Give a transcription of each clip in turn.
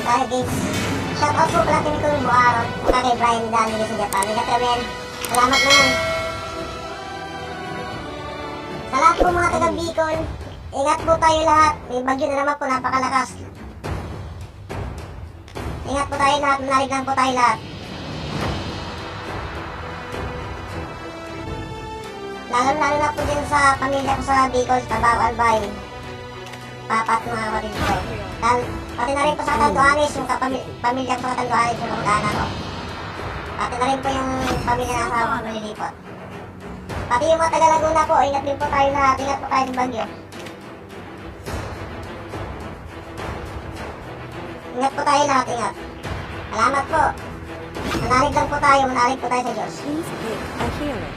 tayo games. Shoutout po pala kami kung buong araw. Saka kay Brian Daniel sa Japan. Ingat kami. Salamat na yan. Sa lahat po mga taga Bicol, ingat po tayo lahat. May bagyo na naman po, napakalakas. Ingat po tayo lahat, manalig lang po tayo lahat. Lalo na po din sa pamilya ko sa Bicol, sa Tabao, Albay. Papat mga kapatid ko. Pati na rin po sa Tanduanes, yung pamilya ko sa Tanduanes, yung kamag-anak ko. Pati na rin po yung pamilya ng asawa ko malilipot. Pati yung mga taga Laguna po, ingat din po tayo lahat. Ingat po tayo sa bagyo. Ingat po tayo lahat, ingat. Salamat po. Manalig lang po tayo sa Diyos. Please pick a hero.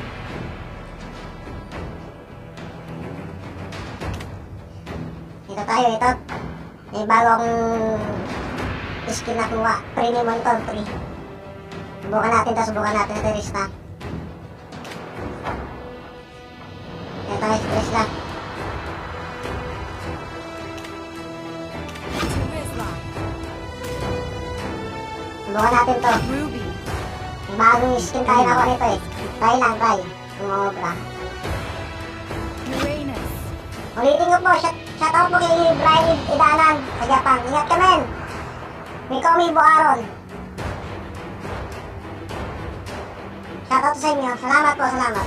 Dito tayo, ito. May bagong skin na kuha. Premium Monton 3. Subukan natin ito, Rista. Dito tayo, stress lang. Subukan natin to. Ruby. May bagong skin tayo na ako nito eh. Try lang, try. Umobra. Uranus. Ulitin ko po, shoutout po kay Brian Idanan sa Japan. Ingat ka men! May Komi Buaron. Shoutout sa inyo. Salamat po, salamat.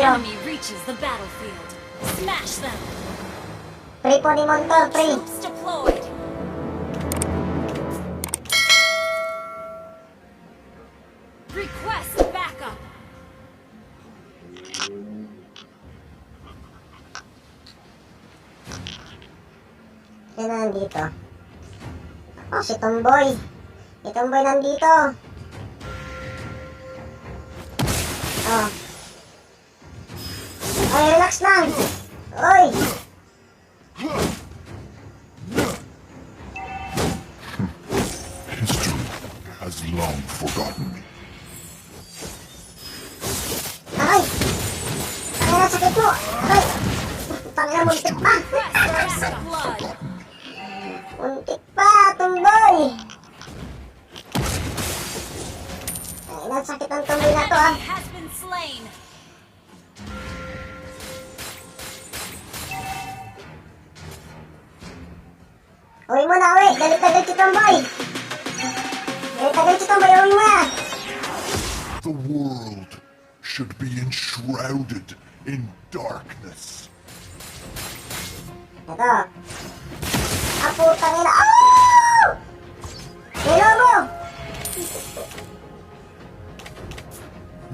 Enemy reaches the battlefield. Smash them. Free po ni Montor, free. Troops deployed. Request backup. Sino nandito? Oh, si Tomboy. Si Tomboy nandito. Oh. Ay, relax lang. Oy. History has long forgotten me. Ay! Ay, sakit mo! Ay! Tangina, muntik pa! First blood. Muntik pa, Tomboy! Ay, sakit ang Tomboy na to ah. Enemy has been slain. Uwi mo na, uwi! Galit na galit si Tomboy! Galit na galit si Tomboy, uwi mo na! The world should be enshrouded in darkness. Ito. Ah, putang ina. Oh! Hello mo!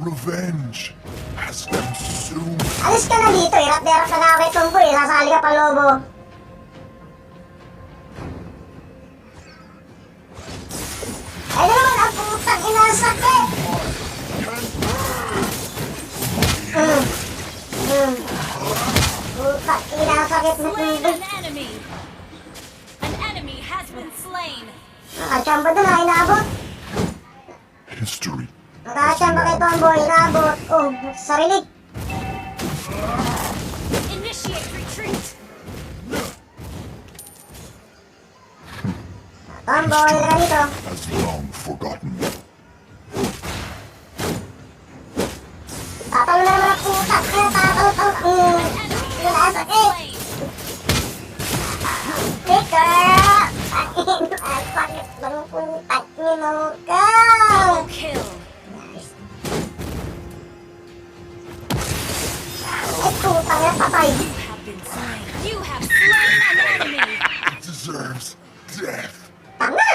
Revenge has consumed. Alis ka na dito, hirap na hirap na nga ako kay Tomboy. Nasali ka pa, lobo. Ay na naman, ang putang ina, sakit! Putang ina, sakit na Slain Tomboy. an enemy. An enemy has been slain. Nakachamba doon, ha, inaabot. History Nakachamba kay Tomboy, inaabot. Oh, sarili. Initiate retreat. Tomboy, ka dito. has long forgotten me. Tatalo na naman ang putang ina, tatalo. Enemy has been slain. Teka! Ang sakit ng putang ina ka! Double kill. Ay, putang ina, patay. Have been slain. You have slain an enemy. It deserves death. Tanga!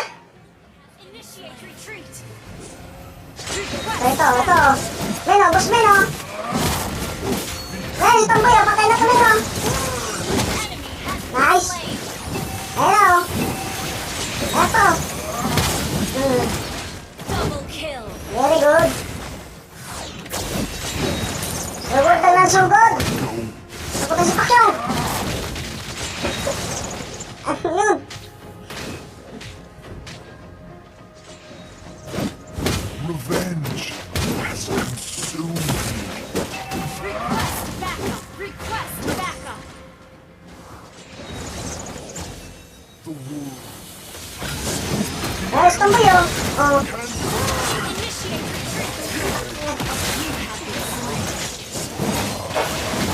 Initiate retreat. Ito. Meno, boss Meno! Men, itong boy, patay na to Meno! Enemy has been Nice! slain. Hello! Eto! Double kill. Very good! Sugod na lang sugod! Sugod na si Pacquiao! Ayos tumboy oh. Oh. Initiate retreat.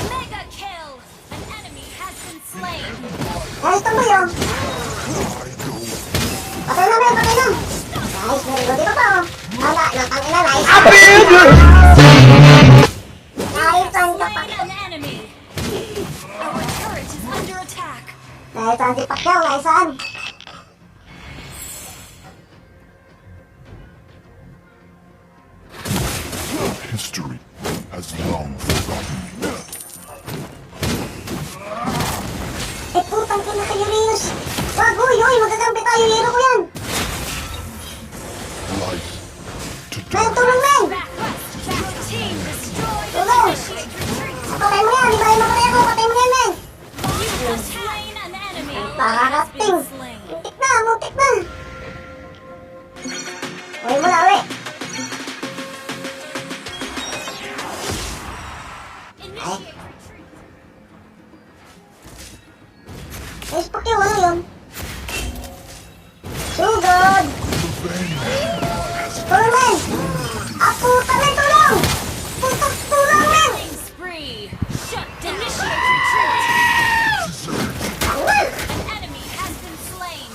Mega kill. An enemy has been slain. Ayos tumboy oh. Patay na, men. Patay na. Nice, very good. Di ba pa oh. Nakangina, nice. Nice, ang Slain an enemy. Our turret is under attack. nice, ang si Pacquiao. Nice, an. History has long forgotten me. Eh, putang ina kayo, Rios. Wag, uy, magagampi tayo. Hero ko yan. Life to Men, dark. tulong, men. Back west. Your team destroyed an Tulong. initiate retreat. Patay mo yan. Di ba yung mapatay ako? Patay mo yan, men. You have slain an enemy. Has Pakakating. been slain. Muntik na, muntik na. Uy mo na, uwi. Initiate retreat. Nice, Pacquiao. Ano yun? Sugod. Tulong, men. Ah, puta, men. Tulong. Puta, tulong, men. Killing spree. Shut down. Initiate retreat. Tanggal. An enemy has been slain.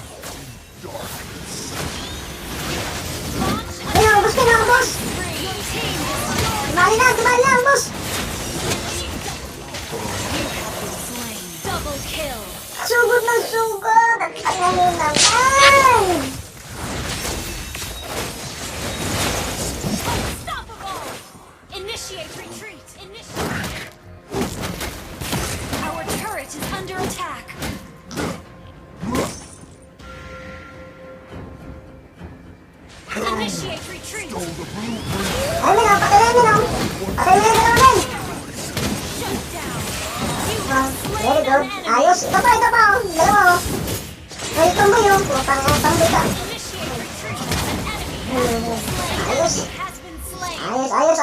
Launch a Ayun, boss, boss. spree. Your team destroyed. Dumali na, boss. Slain. Double kill. Sugod ng sugod. At ano naman. Unstoppable. Initiate retreat. Initiate. Our turret is under attack. Initiate retreat. Ay, men, patay na, men. Patay mo yan, dalawa, men. Shut down. You Ah, have very slain good. an enemy. Ayos. Ito pa, oh. Dalawa, oh. Ay, tumboy, oh. Putang ina, tumboy ka. Initiate retreat. An enemy Ayos. has been slain. Ayos. Ayos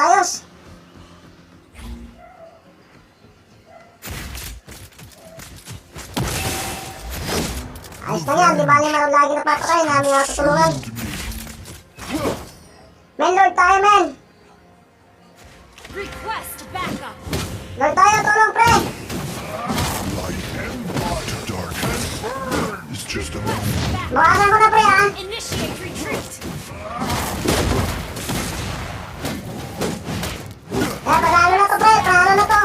na yan. Di ba niya meron lagi napapatay na aming tutulungan? Men, Lord tayo, men. Request backup. Lord tayo, tulong, pre. Light to dark is just a moment. Bawasan ko na, pre, ha. Initiate retreat. Panalo na to, pre. Panalo na to.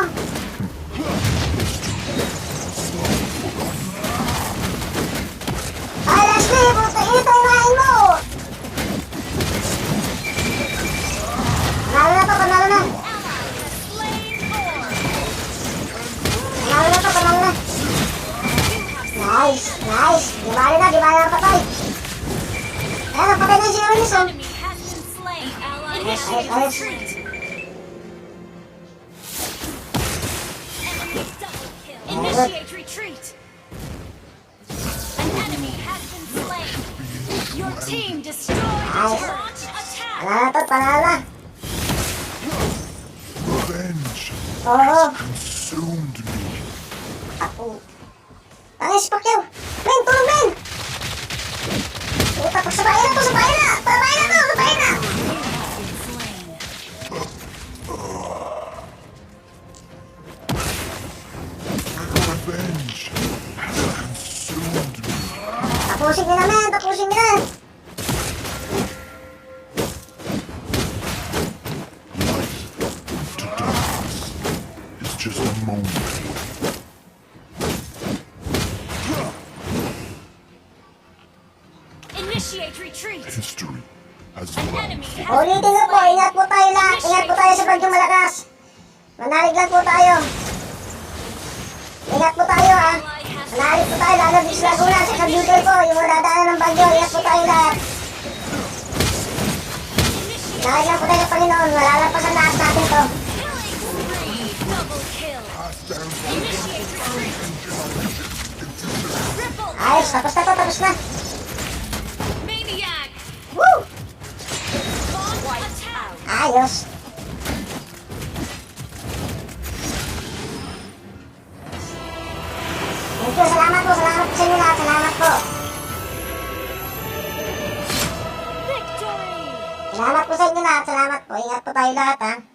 Ay, Leslie, puta, ito yung hain mo. Panalo na to, panalo na. Slain Lord. Panalo na. Nice. Di bali na patay. Ayan, napatay na si Ernest, oh. Enemy has been slain. Ally Ayos. initiate retreat. Enemy double kill. Initiate retreat. An enemy has been slain. Your team destroyed. Nice. Launch attack. Panalo na. Revenge Oo. consumed me. Ako. Tangin si Pacquiao. Men, tulong, men. Puta, sabayin na. Sabayin na. Revenge has consumed me. Tapusin nyo na, men. Tapusin nyo na. Light to darkness is just a moment. Initiate retreat. History has An long enemy has Ulitin been ko po. slain. Ingat po tayo lang. Ingat po tayo sa bagyong malakas. Manalig lang po tayo. Ingat po tayo, ha. Ally has Manalig po tayo. Lalo bis Laguna sa computer po. Yung mga dadaanan ng bagyo. Ingat po tayo lahat. Manalig lang po tayo sa Panginoon. Malalampasan lahat natin to. killing spree. Double kill. Initiate retreat. Triple Ayos. Tapos na. maniac. Woo! Launch attack. Ayos. Thank you. Salamat po sa inyo lahat. Salamat po. Salamat po sa inyo lahat. Salamat po. Ingat po tayo lahat ha.